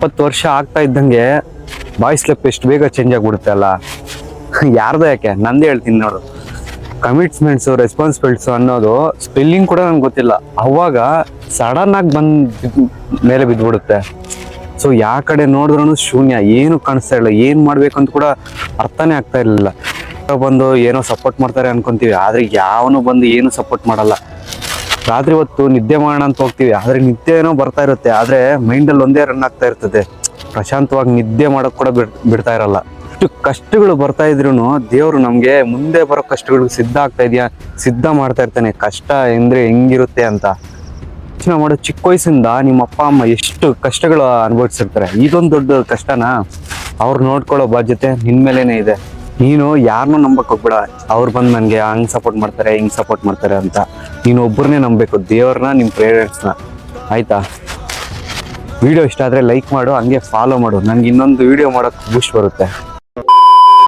20 ವರ್ಷ ಆಗ್ತಾ ಇದ್ದಂಗೆ ಬಾಯ್ಸ್ ಲೈಫ್ ಎಷ್ಟು ಬೇಗ ಚೇಂಜ್ ಆಗಿಬಿಡುತ್ತೆ ಅಲ್ಲ. ಯಾರ್ದು ಯಾಕೆ, ನಂದೇ ಹೇಳ್ತೀನಿ ನೋಡು. ಕಮಿಟ್ಮೆಂಟ್ಸು, ರೆಸ್ಪಾನ್ಸಿಬಿಲಿಟೀಸು ಅನ್ನೋದು ಸ್ಪೆಲ್ಲಿಂಗ್ ಕೂಡ ನಂಗೆ ಗೊತ್ತಿಲ್ಲ. ಅವಾಗ ಸಡನ್ ಆಗಿ ಮೇಲೆ ಬಿದ್ದುಬಿಡುತ್ತೆ. ಸೊ ಯಾವ ಕಡೆ ನೋಡಿದ್ರೂ ಶೂನ್ಯ, ಏನು ಕಾಣಿಸ್ತಾ ಇಲ್ಲ, ಏನು ಮಾಡ್ಬೇಕಂತ ಕೂಡ ಅರ್ಥನೇ ಆಗ್ತಾ ಇರಲಿಲ್ಲ. ಬಂದು ಏನೋ ಸಪೋರ್ಟ್ ಮಾಡ್ತಾರೆ ಅನ್ಕೊಂತೀವಿ, ಆದ್ರೆ ಯಾವನು ಬಂದು ಏನು ಸಪೋರ್ಟ್ ಮಾಡಲ್ಲ. ರಾತ್ರಿ ಹೊತ್ತು ನಿದ್ದೆ ಮಾಡೋಣ ಅಂತ ಹೋಗ್ತೀವಿ, ಆದ್ರೆ ನಿದ್ದೆ ಏನೋ ಬರ್ತಾ ಇರುತ್ತೆ, ಆದ್ರೆ ಮೈಂಡಲ್ಲಿ ಒಂದೇ ರನ್ ಆಗ್ತಾ ಇರ್ತದೆ. ಪ್ರಶಾಂತವಾಗಿ ನಿದ್ದೆ ಮಾಡೋಕೆ ಕೂಡ ಬಿಡ್ತಾ ಇರಲ್ಲ. ಇಷ್ಟು ಕಷ್ಟಗಳು ಬರ್ತಾ ಇದ್ರು ದೇವ್ರು ನಮ್ಗೆ ಮುಂದೆ ಬರೋ ಕಷ್ಟಗಳಿಗೆ ಸಿದ್ಧ ಮಾಡ್ತಾ ಇರ್ತಾನೆ. ಕಷ್ಟ ಅಂದ್ರೆ ಹೆಂಗಿರುತ್ತೆ ಅಂತ ಯೋಚನೆ ಮಾಡೋ. ಚಿಕ್ಕ ವಯಸ್ಸಿಂದ ನಿಮ್ಮ ಅಪ್ಪ ಅಮ್ಮ ಎಷ್ಟು ಕಷ್ಟಗಳು ಅನುಭವಿಸಿರ್ತಾರೆ, ಇದೊಂದು ದೊಡ್ಡ ಕಷ್ಟನಾ? ಅವ್ರು ನೋಡ್ಕೊಳ್ಳೋ ಬಾಧ್ಯತೆ ನಿನ್ ಮೇಲೇನೆ ಇದೆ. ನೀನು ಯಾರನ್ನೂ ನಂಬಕ್ ಹೋಗ್ಬೇಡ, ಅವ್ರು ಬಂದು ನನಗೆ ಹಂಗ್ ಸಪೋರ್ಟ್ ಮಾಡ್ತಾರೆ, ಹಿಂಗ್ ಸಪೋರ್ಟ್ ಮಾಡ್ತಾರೆ ಅಂತ. ನೀನು ಒಬ್ಬರನ್ನೇ ನಂಬಬೇಕು, ದೇವ್ರನ್ನ, ನಿಮ್ಮ ಪೇರೆಂಟ್ಸ್ನ. ಆಯ್ತಾ? ವಿಡಿಯೋ ಇಷ್ಟ ಆದರೆ ಲೈಕ್ ಮಾಡು, ಹಂಗೆ ಫಾಲೋ ಮಾಡು. ನನಗೆ ಇನ್ನೊಂದು ವಿಡಿಯೋ ಮಾಡೋಕ್ಕೆ ಬೂಸ್ಟ್ ಬರುತ್ತೆ.